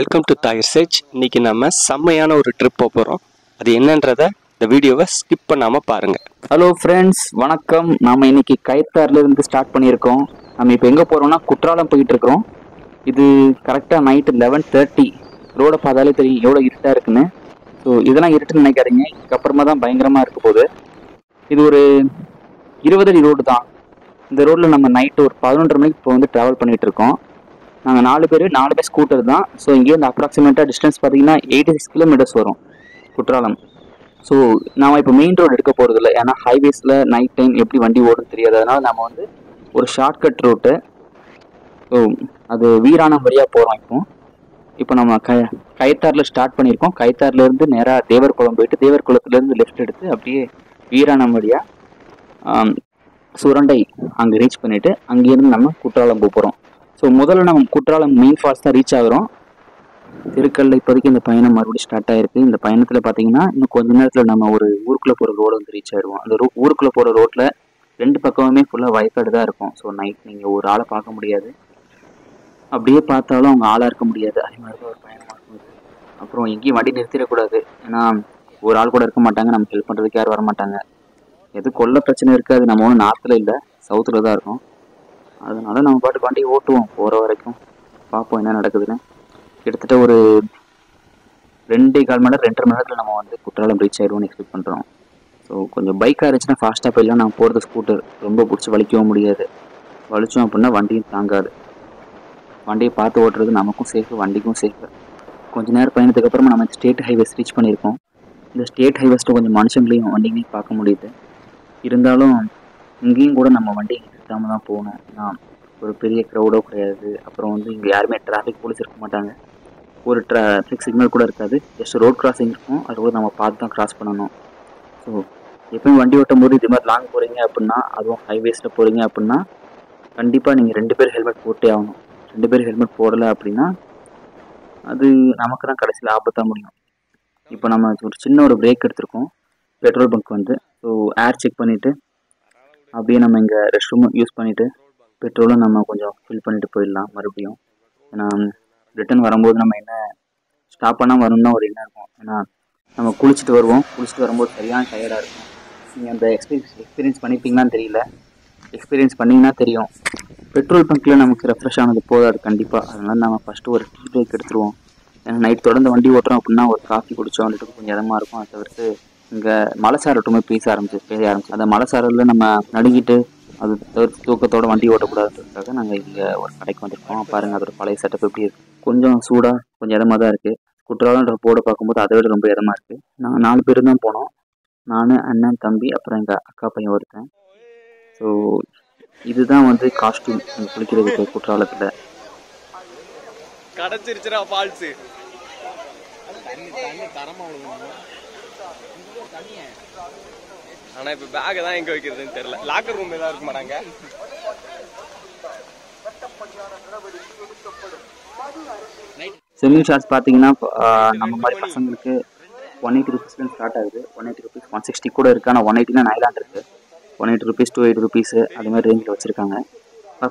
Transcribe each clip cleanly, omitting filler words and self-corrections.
Welcome to தாயர் Sage. இன்னைக்கு நம்ம செம்மையான ஒரு ட்ரிப் போகிறோம். அது என்னன்றதை இந்த வீடியோவை ஸ்கிப் பண்ணாமல் பாருங்கள். ஹலோ ஃப்ரெண்ட்ஸ், வணக்கம். நாம் இன்னைக்கு கயத்தார்லேருந்து ஸ்டார்ட் பண்ணியிருக்கோம். நம்ம இப்போ எங்கே போகிறோம்னா குற்றாலம் போயிட்டு இருக்கிறோம். இது கரெக்டாக நைட்டு 11:30. ரோடை பார்த்தாலே தெரியும் எவ்வளோ இருட்டாக இருக்குன்னு. ஸோ இதெல்லாம் இருட்டுன்னு நினைக்காதீங்க, இதுக்கப்புறமா தான் பயங்கரமாக இருக்க போகுது. இது ஒரு 20 அடி ரோடு தான். இந்த ரோட்டில் நம்ம நைட்டு ஒரு 11:30 மணிக்கு இப்போ வந்து ட்ராவல் பண்ணிகிட்டு இருக்கோம். நாங்கள் 4 பேர் ஸ்கூட்டர் தான். ஸோ இங்கேருந்து அப்ராக்சிமேட்டாக டிஸ்டன்ஸ் பார்த்தீங்கன்னா 86 கிலோமீட்டர்ஸ் வரும் குற்றாலம். ஸோ நாம் இப்போ மெயின் ரோடு எடுக்க போகிறது இல்லை, ஏன்னா ஹைவேஸில் நைட் டைம் எப்படி வண்டி ஓடுன்னு தெரியாது. அதனால் நம்ம வந்து ஒரு ஷார்ட்கட் ரூட்டு, ஸோ அது வீராணம் வழியாக போகிறோம். இப்போ நம்ம கயத்தாரில் ஸ்டார்ட் பண்ணியிருக்கோம். கயத்தார்லேருந்து நேராக தேவர்குளம் போயிட்டு தேவர்குளத்துலேருந்து லெஃப்ட் எடுத்து அப்படியே வீராணம் வழியாக சுரண்டை அங்கே ரீச் பண்ணிவிட்டு அங்கேருந்து நம்ம குற்றாலம் போகிறோம். ஸோ முதல்ல நம்ம குற்றாலம் மெயின் ஃபால்ஸ் தான் ரீச் ஆகிறோம். திருக்கல்ல இப்போதைக்கு இந்த பயணம் மறுபடியும் ஸ்டார்ட் ஆகிருக்கு. இந்த பயணத்தில் பார்த்தீங்கன்னா இன்னும் கொஞ்ச நேரத்தில் நம்ம ஒரு ஊருக்குள்ளே போகிற ரோடு வந்து ரீச் ஆகிடுவோம். அந்த ஊருக்குள்ளே போகிற ரோட்டில் 2 பக்கமுமே ஃபுல்லாக வயக்காடு தான் இருக்கும். ஸோ நைட் நீங்கள் ஒரு ஆளை பார்க்க முடியாது, அப்படியே பார்த்தாலும் அவங்க ஆளாக இருக்க முடியாது. அதே மாதிரி தான் ஒரு பயணமாக இருக்கும். அப்புறம் எங்கேயும் வண்டி நிறுத்திடக்கூடாது, ஏன்னா ஒரு ஆள் கூட இருக்க மாட்டாங்க, நம்ம ஹெல்ப் பண்ணுறதுக்கு யாரும் வர மாட்டாங்க. எது கொள்ள பிரச்சனை இருக்காது, நம்ம ஒன்றும் நார்த்தில் இல்லை, சவுத்தில் தான் இருக்கும். அதனால நம்ம பாட்டுக்கு வண்டியை ஓட்டுவோம், போகிற வரைக்கும் பார்ப்போம் என்ன நடக்குதுன்னு. கிட்டத்தட்ட ஒரு 2.25 மணி நேரம் 2.5 மணி நேரத்தில் நம்ம வந்து குற்றாலம் ரீச் ஆயிடுவோம்னு எக்ஸ்பெக்ட் பண்ணுறோம். ஸோ கொஞ்சம் பைக்காக இருந்துச்சுன்னா ஃபாஸ்ட்டாக போயிடலாம். நான் போகிறது ஸ்கூட்டர், ரொம்ப பிடிச்சி வலிக்கவும் முடியாது. வலிச்சோம் அப்படின்னா வண்டியும் தாங்காது. வண்டியை பார்த்து ஓட்டுறது நமக்கும் சேஃபு, வண்டிக்கும் சேஃபு. கொஞ்சம் நேரம் பயணத்துக்கு அப்புறமா நம்ம ஸ்டேட் ஹைவேஸ் ரீச் பண்ணியிருக்கோம். இந்த ஸ்டேட் ஹைவேஸில் கொஞ்சம் மனுஷங்களையும் வண்டிங்களையும் பார்க்க முடியுது. இருந்தாலும் இங்கேயும் கூட நம்ம வண்டி நிறுத்தாமல் தான் போகணும், ஏன்னா ஒரு பெரிய க்ரௌடோ கிடையாது. அப்புறம் வந்து இங்கே யாருமே டிராஃபிக் போலீஸ் இருக்க மாட்டாங்க, ஒரு டிராஃபிக் சிக்னல் கூட இருக்காது. ஜஸ்ட் ரோட் கிராசிங் இருக்கும், அது கூட நம்ம பார்த்து தான் கிராஸ் பண்ணணும். ஸோ எப்பயும் வண்டி ஓட்டும் போது இது மாதிரி லாங் போகிறீங்க அப்படின்னா, அதுவும் ஹைவேஸில் போகிறீங்க அப்படின்னா கண்டிப்பாக நீங்கள் 2 பேர் ஹெல்மெட் போட்டே ஆகணும். 2 பேர் ஹெல்மெட் போடலை அப்படின்னா அது நமக்கு தான் கடைசியில் ஆபத்தாக முடியும். இப்போ நம்ம ஒரு சின்ன ஒரு பிரேக் எடுத்திருக்கோம் பெட்ரோல் பங்க் வந்து. ஸோ ஏர் செக் பண்ணிவிட்டு அப்படியே நம்ம இங்கே ரெஸ்ட் ரூம் யூஸ் பண்ணிவிட்டு பெட்ரோலும் நம்ம கொஞ்சம் ஃபில் பண்ணிவிட்டு போயிடலாம் மறுபடியும். ஏன்னா ரிட்டன் வரும்போது நம்ம என்ன ஸ்டாப் பண்ணால் வரணும் தான் ஒரு எண்ணம் இருக்கும். ஏன்னா நம்ம குளிச்சுட்டு வரும்போது சரியான டயர்டாக இருக்கும். நீங்கள் அந்த எக்ஸ்பீரியன்ஸ் பண்ணியிருப்பீங்களான்னு தெரியல, எக்ஸ்பீரியன்ஸ் பண்ணிங்கன்னா தெரியும். பெட்ரோல் பங்க்கில் நமக்கு ரெஃப்ரெஷ் ஆனது போதாது கண்டிப்பாக. அதனால் நம்ம ஃபஸ்ட்டு ஒரு டீ பிரேக் எடுத்துருவோம். ஏன்னா நைட் தொடர்ந்து வண்டி ஓட்டுறோம் அப்படின்னா ஒரு காஃபி குடித்தோம் அப்படின்ட்டு கொஞ்சம் இதமாக இருக்கும். அதை தவிர்த்து இங்கே மலைசாரட்டுமே பேச ஆரம்பிச்சு அந்த மலைசாரில் நம்ம நடுங்கிட்டு அது தவிர்த்து தூக்கத்தோட வண்டி ஓட்டக்கூடாதுன்றதுக்காக நாங்கள் இங்கே ஒரு கடைக்கு வந்திருக்கோம். பாருங்கள் அதோட பழைய செட்டப் எப்படி இருக்குது. கொஞ்சம் சூடாக கொஞ்சம் இடமா தான் இருக்குது. குற்றாலன்ற போர்டை பார்க்கும்போது அதை விட ரொம்ப இடமா இருக்குது. நாங்கள் 4 பேர் தான் போனோம், நான், அண்ணன், தம்பி, அப்புறம் எங்கள் அக்கா பையன் ஒருத்தன். ஸோ இதுதான் வந்து காஸ்டியூம் குளிக்கிறதுக்கு குற்றாலத்தில். கடைச்சிருச்சுடா ஃபால்ஸ். ஆனா இப்ப பேக் தான் எங்க வைக்கிறதுன்னு தெரியல. லாக்கர் ரூம் ஏதாவது இருக்க மாட்டாங்க. ஸ்விம்மிங் ஷார்ட்ஸ் பார்த்தீங்கன்னா நம்ம மாதிரி பசங்களுக்கு 180 ரூபீஸ்லேருந்து ஸ்டார்ட் ஆகுது. 180 ரூபீஸ், 160 கூட இருக்குது. ஆனால் 180 நைலாண்ட் இருக்குது. 180 ரூபீஸ், 280 ரூபீஸ் அது மாதிரி ரேஞ்சில் வச்சுருக்காங்க.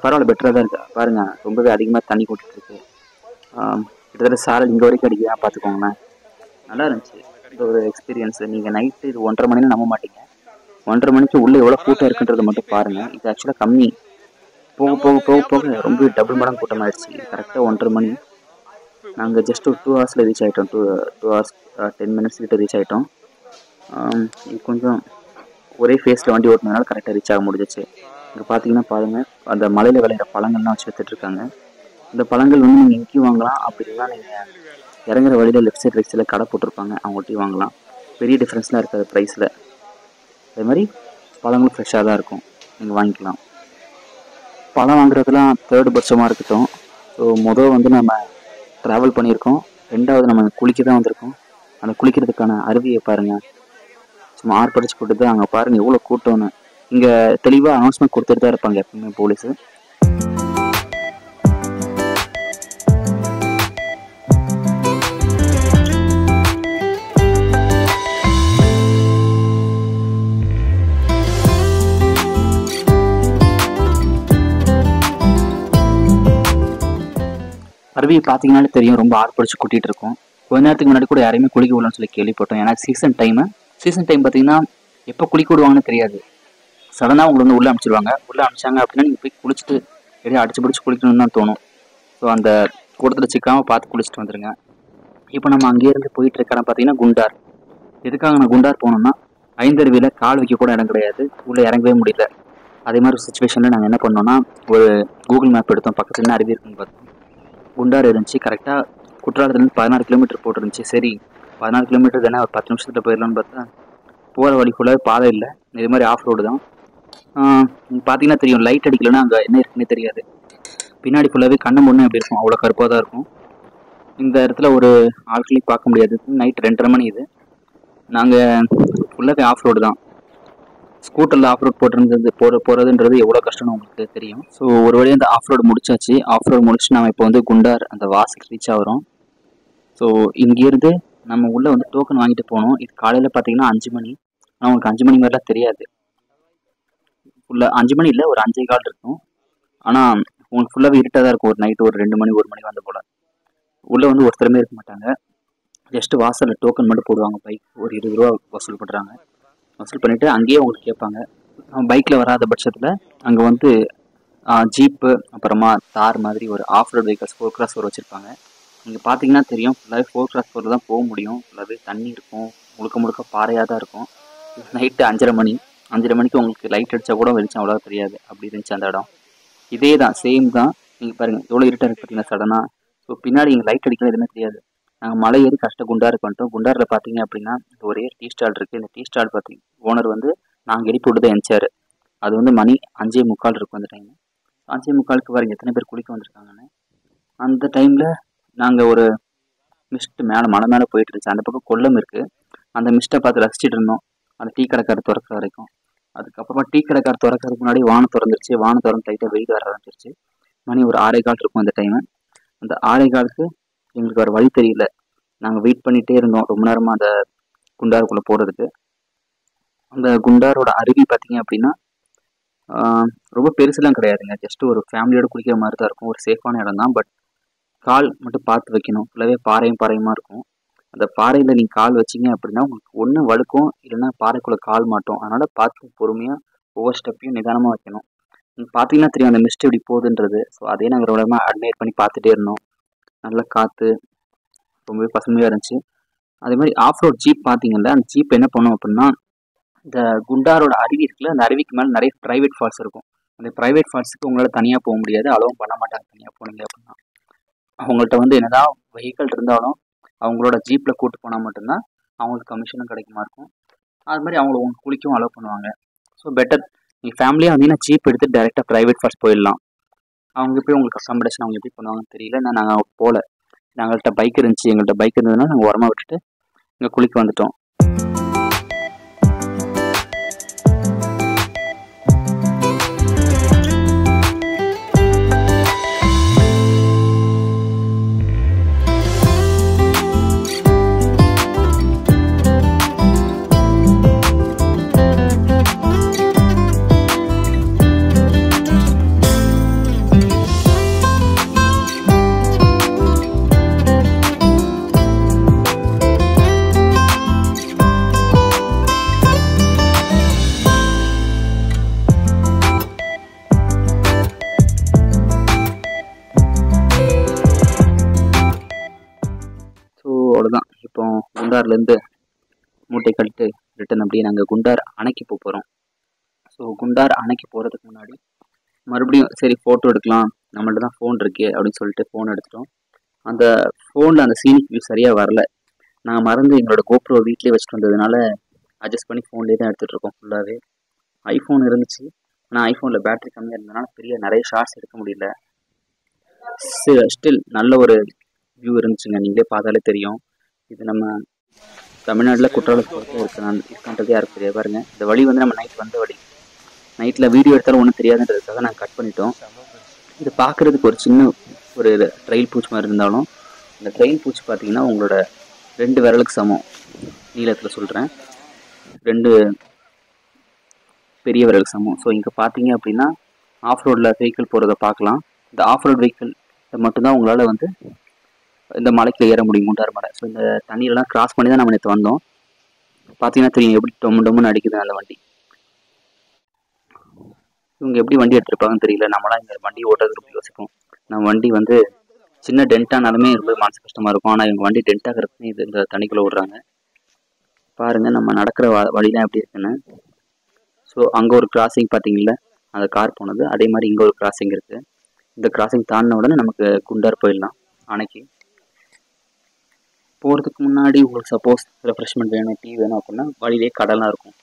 பரவாயில்ல, பெட்டராக தான் இருக்குது. பாருங்கள் ரொம்பவே அதிகமாக தண்ணி கொட்டிருக்கு. கிட்டத்தட்ட சாரல் இங்கே வரைக்கும் அடிக்கலாம், பார்த்துக்கோங்களேன். நல்லா இருந்துச்சு இந்த ஒரு எக்ஸ்பீரியன்ஸு. நீங்கள் நைட்டு இது 1:30 மணின்னு நம்ப மாட்டீங்க. 1:30 மணிக்கு உள்ளே எவ்வளோ கூட்டம் இருக்குன்றதை மட்டும் பாருங்கள். இது ஆக்சுவலாக கம்மி, போக போக போக போக ரொம்ப டபுள் மடங்கு கூட்டம் ஆகிடுச்சு. கரெக்டாக 1:30 மணி. நாங்கள் ஜஸ்ட் ஒரு 2 ஹவர்ஸில் ரீச் ஆகிட்டோம். 2 ஹவர்ஸ் 10 மினிட்ஸ் கிட்ட ரீச் ஆகிட்டோம். இது கொஞ்சம் ஒரே ஃபேஸில் வண்டி ஓட்டினதுனால கரெக்டாக ரீச் ஆக முடிஞ்சிச்சு. இங்கே பார்த்தீங்கன்னா பாருங்கள், அந்த மலையில் விளையிற பழங்கள்லாம் வச்சு விற்றுட்ருக்காங்க. இந்த பழங்கள் வந்து நீங்கள் எங்கேயும் வாங்கலாம், அப்படின்னா நீங்கள் இறங்குற வழியில் லெஃப்ட் சைட் ரைட் சைடில் கடை போட்டிருப்பாங்க, அவங்கள்ட்டையும் வாங்கலாம். பெரிய டிஃப்ரென்ஸ்லாம் இருக்காது ப்ரைஸில். அதே மாதிரி பழங்களும் ஃப்ரெஷ்ஷாக தான் இருக்கும், நீங்கள் வாங்கிக்கலாம். பழம் வாங்குறதுலாம் 3rd பட்சமாக இருக்கட்டும். ஸோ முதல் வந்து நம்ம ட்ராவல் பண்ணியிருக்கோம், 2வது நம்ம குளிக்க தான் வந்திருக்கோம். அந்த குளிக்கிறதுக்கான அருவியை பாருங்கள், சும்மா ஆர்ப்பரிச்சு போட்டு தான். அங்கே பாருங்கள் எவ்வளோ கூட்டம்னு. இங்கே தெளிவாக அனௌன்ஸ்மெண்ட் கொடுத்துட்டு தான் இருப்பாங்க எப்பவுமே போலீஸு. அருவி பார்த்தீங்கன்னாலே தெரியும், ரொம்ப ஆர்ப்பரிச்சு கொட்டிகிட்டு இருக்கும். கொஞ்ச நேரத்துக்கு முன்னாடி கூட யாரையுமே குளிக்க விடலாம்னு சொல்லி கேள்விப்பட்டோம். ஏன்னா சீசன் டைம் பார்த்தீங்கன்னா எப்போ குளிக்க விடுவாங்கன்னு தெரியாது. சடனாக உங்களை வந்து உள்ளே அனுப்பிச்சிடுவாங்க. உள்ளே அனுப்பிச்சாங்க அப்படின்னா நீங்கள் போய் குளிச்சுட்டு எதையும் அடிச்சு பிடிச்சி குளிக்கணும்னு தான் தோணும். ஸோ அந்த கூடத்தில் சிக்காமல் பார்த்து குளிச்சுட்டு வந்துடுங்க. இப்போ நம்ம அங்கேருந்து போயிட்டு இருக்க இடம் பார்த்தீங்கன்னா குண்டார். எதுக்காக நான் குண்டார் போனோம்னா, ஐந்தருவியில் கால் வைக்க கூட இடம் கிடையாது, உள்ளே இறங்கவே முடியல. அதே மாதிரி சுச்சுவேஷனில் நாங்கள் என்ன பண்ணோம்னா, ஒரு கூகுள் மேப் எடுத்தோம், பக்கத்துல என்ன அருவி இருக்குன்னு பார்த்தோம். குண்டார் இருந்துச்சு. கரெக்டாக குற்றாலத்துலேருந்து 16 கிலோமீட்டர் போட்டுருந்துச்சு. சரி 16 கிலோமீட்டர் தானே, ஒரு 10 நிமிஷத்தில் போயிடலான்னு பார்த்தா போகிற வழி ஃபுல்லாக பாதை இல்லை, இது மாதிரி ஆஃப் ரோடு தான். பார்த்தீங்கன்னா தெரியும், லைட் அடிக்கலைன்னா அங்கே என்ன இருக்குன்னே தெரியாது. பின்னாடி ஃபுல்லாகவே கண்ணு முன்னே எப்படி இருக்கும், அவ்வளோ கருப்பாக தான் இருக்கும். இந்த இடத்துல ஒரு ஆட்களையும் பார்க்க முடியாது. நைட் 2:30 மணி இது. நாங்கள் ஃபுல்லாகவே ஆஃப் ரோடு தான். ஸ்கூட்டரில் ஆஃப் ரோட் போட்டிருந்தது போகிறதுன்றது எவ்வளோ கஷ்டம்னு உங்களுக்கு தெரியும். ஸோ ஒரு வழியாக அந்த ஆஃப் ரோடு முடிச்சாச்சு. ஆஃப் ரோடு முடிச்சு நம்ம இப்போ வந்து குண்டார் அந்த வாசல் ரீச் ஆகிறோம். ஸோ இங்கேருந்து நம்ம உள்ளே வந்து டோக்கன் வாங்கிட்டு போனோம். இது காலையில் பார்த்தீங்கன்னா 5 மணி. ஆனால் உங்களுக்கு 5 மணி மாதிரிலாம் தெரியாது. ஃபுல்லாக 5 மணி இல்லை, ஒரு 5:15 இருக்கும். ஆனால் உங்களுக்கு ஃபுல்லாகவே இருட்டாக தான் இருக்கும். ஒரு நைட்டு ஒரு 2 மணி 1 மணி வந்த போல். உள்ளே வந்து ஒருத்தருமே இருக்க மாட்டாங்க. ஜஸ்ட்டு வாசலில் டோக்கன் மட்டும் போடுவாங்க. பைக் ஒரு 20 ரூபா வசூல் பண்ணுறாங்க. வசூல் பண்ணிவிட்டு அங்கேயே உங்களுக்கு கேட்பாங்க. பைக்கில் வராத பட்சத்தில் அங்கே வந்து ஜீப்பு, அப்புறமா தார் மாதிரி ஒரு ஆஃப் ரோட் வெஹிக்கல்ஸ் 4x4 வச்சுருப்பாங்க. இங்கே பார்த்தீங்கன்னா தெரியும், ஃபுல்லாகவே 4x4 தான் போக முடியும். ஃபுல்லாகவே தண்ணி இருக்கும், முழுக்க பாறையாக தான் இருக்கும். நைட்டு 5:30 மணிக்கு உங்களுக்கு லைட் அடித்தா கூட வெளிச்சம் அவ்வளோவா தெரியாது, அப்படி இருந்துச்சு அந்த இடம். இதே தான், சேம் தான். நீங்கள் பாருங்கள் எவ்வளோ இருட்டாக இருக்குது பார்த்தீங்கன்னா சடனாக. ஸோ பின்னாடி இங்கே லைட் அடிக்கலாம் எதுவுமே தெரியாது. நாங்கள் மலை ஏறி கஷ்டம் குண்டாருக்கு வந்துட்டோம். குண்டாரில் பார்த்தீங்க அப்படின்னா ஒரே டீ ஸ்டால் இருக்குது. இந்த டீ ஸ்டால் பார்த்தீங்க ஓனர் வந்து நாங்கள் எழுப்பி விட்டு தான் எந்திச்சார். அது வந்து மணி 5:45 இருக்கும் அந்த டைம். 5:45 பாருங்க எத்தனை பேர் குளிக்க வந்திருக்காங்கன்னு. அந்த டைமில் நாங்கள் ஒரு மிஸ்ட்டு மலை மேலே போயிட்டு இருந்துச்சு. அந்த பக்கம் கொல்லம் இருக்குது. அந்த மிஸ்ட்டை பார்த்து ரசிச்சுட்டு இருந்தோம், அந்த டீ கடைக்காரர் திறக்கிற வரைக்கும். அதுக்கப்புறமா டீ கடைக்காரர் திறக்கிறதுக்கு முன்னாடி வானம் திறந்துருச்சு. வானம் திறந்து லைட்டாக வெயில் வர ஆரம்பிச்சிருச்சு. மணி ஒரு 6:15 இருக்கும் அந்த டைமு. அந்த 6:15 எங்களுக்கு வேறு வழி தெரியல. நாங்கள் வெயிட் பண்ணிகிட்டே இருந்தோம் ரொம்ப நேரமாக அந்த குண்டாருக்குள்ளே போகிறதுக்கு. அந்த குண்டாரோட அருவி பார்த்தீங்க அப்படின்னா ரொம்ப பெருசுலாம் கிடையாதுங்க. ஜஸ்ட்டு ஒரு ஃபேமிலியோடு குளிக்கிற மாதிரி தான் இருக்கும். ஒரு சேஃபான இடம் தான். பட் கால் மட்டும் பார்த்து வைக்கணும். ஃபுல்லாகவே பாறையுமா இருக்கும். அந்த பாறையில் நீங்கள் கால் வச்சிங்க அப்படின்னா உங்களுக்கு ஒன்று வழுக்கும், இல்லைன்னா பாறைக்குள்ளே கால் மாட்டோம். அதனால் பார்த்து பொறுமையாக ஒவ்வொரு ஸ்டெப்பையும் நிதானமாக வைக்கணும். நீங்கள் பார்த்தீங்கன்னா தெரியும் அந்த மிஸ்ட் எப்படி போகுதுன்றது. ஸோ அதே நாங்கள் ரொம்ப அட்மையர் பண்ணி பார்த்துட்டே இருந்தோம். நல்லா காற்று, ரொம்பவே பசுமையாக இருந்துச்சு. அதே மாதிரி ஆஃப் ரோட் ஜீப் பார்த்தீங்கன்னா, அந்த ஜீப் என்ன பண்ணோம் அப்படின்னா, இந்த குண்டாரோட அருவி இருக்குல்ல, அந்த அருவிக்கு மேலே நிறைய ப்ரைவேட் ஃபால்ஸ் இருக்கும். அந்த ப்ரைவேட் ஃபால்ஸுக்கு உங்களால் தனியாக போக முடியாது, அலோவும் பண்ண மாட்டாங்க தனியாக போனீங்க அப்படின்னா. அவங்கள்ட்ட வந்து என்னதான் வெஹிக்கிள் இருந்தாலும் அவங்களோட ஜீப்பில் கூட்டு போனால் மட்டும்தான் அவங்களுக்கு கமிஷனும் கிடைக்குமா இருக்கும். அது மாதிரி அவங்கள உங்களுக்கு குளிக்கவும் அலோவ் பண்ணுவாங்க. ஸோ பெட்டர் நீங்கள் ஃபேமிலியாக வந்தீங்கன்னா ஜீப் எடுத்து டேரெக்டாக ப்ரைவேட் ஃபால்ஸ் போயிடலாம். அவங்க போய் உங்களுக்கு அக்காமடேஷன் அவங்க எப்படி பண்ணுவாங்கன்னு தெரியல. நாங்கள் போகல. எங்கள்கிட்ட பைக் இருந்துச்சு. எங்கள்கிட்ட பைக் இருந்ததுன்னா நாங்கள் உரமாக விட்டுட்டு இங்கே குளிக்க வந்துட்டோம். அவ்வளோதான். இப்போ குண்டார்லேருந்து மூட்டை கழிட்டு ரிட்டன் அப்படியே நாங்கள் குண்டார் அணைக்கு போகிறோம். ஸோ குண்டார் அணைக்கு போகிறதுக்கு முன்னாடி மறுபடியும் சரி ஃபோட்டோ எடுக்கலாம், நம்மள்ட்ட தான் ஃபோன் இருக்கே அப்படின்னு சொல்லிட்டு ஃபோன் எடுத்துட்டோம். அந்த ஃபோனில் அந்த சீனிக் வியூ சரியாக வரல. நாங்கள் மறந்து எங்களோட கோப்ரோ வீட்டிலே வச்சுட்டு வந்ததுனால அட்ஜஸ்ட் பண்ணி ஃபோன்லேயே தான் எடுத்துகிட்டு இருக்கோம் ஃபுல்லாகவே. ஐஃபோன் இருந்துச்சு, ஆனால் ஐஃபோனில் பேட்டரி கம்மியாக இருந்ததுனால நிறைய ஷார்ட்ஸ் எடுக்க முடியல. ஸ்டில் நல்ல ஒரு வியூ இருந்துச்சுங்க, நீங்களே பார்த்தாலே தெரியும். இது நம்ம தமிழ்நாட்டில் குற்றாலத்தை பொறுத்த இருக்கான்றது யாருக்கு தெரியாது. பாருங்கள், இந்த வழி வந்து நம்ம நைட் வந்த வழி. நைட்டில் வீடியோ எடுத்தாலும் ஒன்றும் தெரியாதுன்றதுக்காக நாங்கள் கட் பண்ணிட்டோம். இது பார்க்குறதுக்கு ஒரு சின்ன ஒரு ட்ரெயில் பூச்சி மாதிரி இருந்தாலும் இந்த ட்ரெயில் பூச்சி பார்த்தீங்கன்னா உங்களோட 2 விரலுக்கு சமம் நீளத்தில் சொல்கிறேன், 2 பெரிய விரலுக்கு சமம். ஸோ இங்கே பார்த்தீங்க அப்படின்னா ஆஃப் ரோடில் வெஹிக்கிள் போகிறத பார்க்கலாம். இந்த ஆஃப் ரோட் வெஹிக்கிள் இது மட்டும்தான் உங்களால் வந்து இந்த மலைக்கு ஏற முடியும், குண்டார் மலை. ஸோ இந்த தண்ணியெல்லாம் கிராஸ் பண்ணி தான் நம்ம நேற்று வந்தோம். பார்த்தீங்கன்னா தெரியும் எப்படி டொம்முன்னு அடிக்குது அந்த வண்டி. இவங்க எப்படி வண்டி எடுத்துருப்பாங்கன்னு தெரியல. நம்மளாம் இந்த வண்டி ஓட்டுறதுக்கு ரொம்ப யோசிப்போம். நம்ம வண்டி வந்து சின்ன டென்ட்டானாலுமே ரொம்ப மனசு கஷ்டமாக இருக்கும். ஆனால் இவங்க வண்டி டென்ட்டாகிறதுக்கு இது இந்த தண்ணிக்குள்ளே விடுறாங்க. பாருங்கள் நம்ம நடக்கிற வழிலாம் எப்படி இருக்குன்னு. ஸோ அங்கே ஒரு கிராசிங் பார்த்தீங்கல்ல, அந்த கார் போனது, அதே மாதிரி இங்கே ஒரு கிராசிங் இருக்குது. இந்த கிராசிங் தாண்டின உடனே நமக்கு குண்டார் போயிடலாம் அணைக்கு. போகிறதுக்கு முன்னாடி உங்களுக்கு சப்போஸ் ரெஃப்ரெஷ்மெண்ட் வேணும், டீ வேணும் அப்படின்னா வழியிலே கடலாம் இருக்கும்.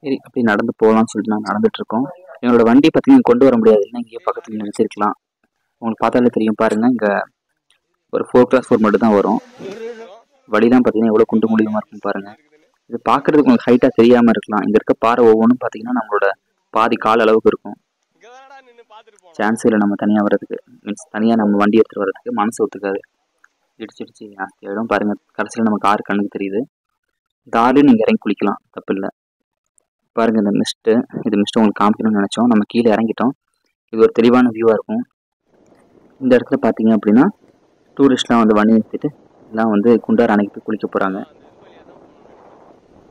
சரி அப்படி நடந்து போகலாம்னு சொல்லிட்டு நான் நடந்துட்டுருக்கோம். என்னோட வண்டி பார்த்தீங்கன்னா கொண்டு வர முடியாது, இல்லை இங்கேயே பக்கத்தில் நினச்சிருக்கலாம். உங்களுக்கு பார்த்தாலே தெரியும் பாருங்கள், இங்கே ஒரு 4x4 மட்டும் தான் வரும். வழி தான் பார்த்தீங்கன்னா எவ்வளோ குண்டு முடியுமா இருக்கும் பாருங்கள். இது பார்க்குறதுக்கு உங்களுக்கு ஹைட்டாக தெரியாமல் இருக்கலாம். இங்கே இருக்க பாறை ஒவ்வொன்றும் பார்த்தீங்கன்னா நம்மளோட பாதி கால் அளவுக்கு இருக்கும். சான்ஸ் இல்லை நம்ம தனியாக வர்றதுக்கு, மீன்ஸ் தனியாக நம்ம வண்டி எடுத்துகிட்டு வர்றதுக்கு மனசு ஒத்துக்காது. இடிச்சிடிச்சு ஜாஸ்தி ஆகிடும். பாருங்கள் கடைசியில் நமக்கு ஆறு கண்ணுக்கு தெரியுது. இந்த ஆறுலையும் நீங்கள் இறங்கி குளிக்கலாம், தப்பு இல்லை. பாருங்கள் இந்த மிஸ்ட்டு, இது மிஸ்ட்டு உங்களுக்கு காமிக்கணும்னு நினச்சோம். நம்ம கீழே இறங்கிட்டோம். இது ஒரு தெளிவான வியூவாக இருக்கும். இந்த இடத்துல பார்த்தீங்க அப்படின்னா டூரிஸ்ட்லாம் வந்து வண்டி நிறுத்திட்டு எல்லாம் வந்து குண்டார் அணைக்கு போய் குளிக்க போகிறாங்க.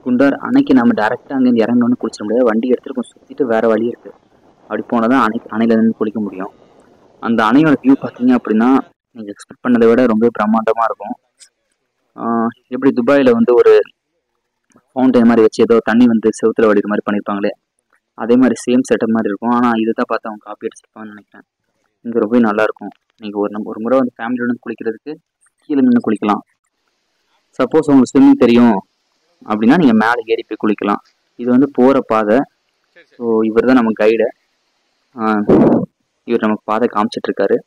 குண்டார் அணைக்கு நம்ம டேரெக்டாக அங்கேருந்து இறங்கணுன்னு குளிச்சிட முடியாது. வண்டி எடுத்துகிட்டு சுற்றிட்டு வேறு வழி இருக்குது. அப்படி போனால் தான் அணையிலேருந்து குளிக்க முடியும். அந்த அணையோட வியூ பார்த்தீங்க அப்படின்னா நீங்கள் எக்ஸ்பெக்ட் பண்ணதை விட ரொம்ப பிரம்மாண்டமாக இருக்கும். எப்படி துபாயில் வந்து ஒரு ஃபவுண்டைன் மாதிரி வச்சு ஏதோ தண்ணி வந்து செவுத்துல வடிகிற மாதிரி பண்ணியிருப்பாங்களே, அதே மாதிரி சேம் செட்டப் மாதிரி இருக்கும். ஆனால் இதை தான் பார்த்து அவங்க காப்பி அடிச்சிருப்பாங்கன்னு நினைக்கிறேன். இங்கே ரொம்ப நல்லாயிருக்கும். நீங்கள் ஒரு முறை வந்து ஃபேமிலியோட வந்து குளிக்கிறதுக்கு கீழே நின்று குளிக்கலாம். சப்போஸ் உங்களுக்கு ஸ்விம்மிங் தெரியும் அப்படின்னா நீங்கள் மேலே ஏறி போய் குளிக்கலாம். இது வந்து போகிற பாதை. ஸோ இவர் தான் நம்ம கைடு. இவர் நமக்கு பாதை காமிச்சிட்ருக்காரு.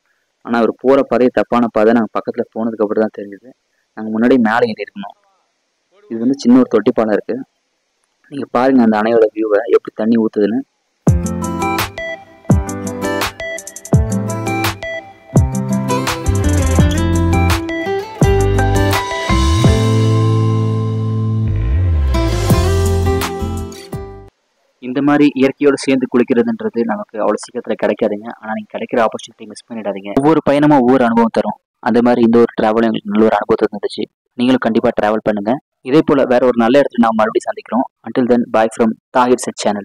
ஆனால் அவர் போகிற பாதையை தப்பான பாதை நாங்கள் பக்கத்தில் போனதுக்கப்புறம் தான் தெரிஞ்சுது. நாங்கள் முன்னாடி மேலே ஏறி இருக்கணும். இது வந்து சின்ன ஒரு தொட்டிப்பாலம் இருக்குது. நீங்கள் பாருங்கள் அந்த அணையோட வியூவை எப்படி தண்ணி ஊற்றுதுன்னு. இந்த மாதிரி இயற்கையோடு சேர்ந்து குளிக்கிறதுன்றது நமக்கு அவ்வளோ சீக்கிரத்தில் கிடைக்காதுங்க. ஆனால் நீங்கள் கிடைக்கிற ஆப்பர்ச்சுனிட்டி மிஸ் பண்ணிடாதீங்க. ஒவ்வொரு பயணமும் ஒவ்வொரு அனுபவம் தரும். அந்த மாதிரி இந்த ஒரு ட்ராவல் எங்களுக்கு நல்ல ஒரு அனுபவத்தை இருந்துச்சு. நீங்களும் கண்டிப்பாக ட்ராவல் பண்ணுங்கள். இதே போல் வேற ஒரு நல்ல இடத்துல நாம் மறுபடியும் சந்திக்கிறோம். Until then, bye from Tahir Set Channel.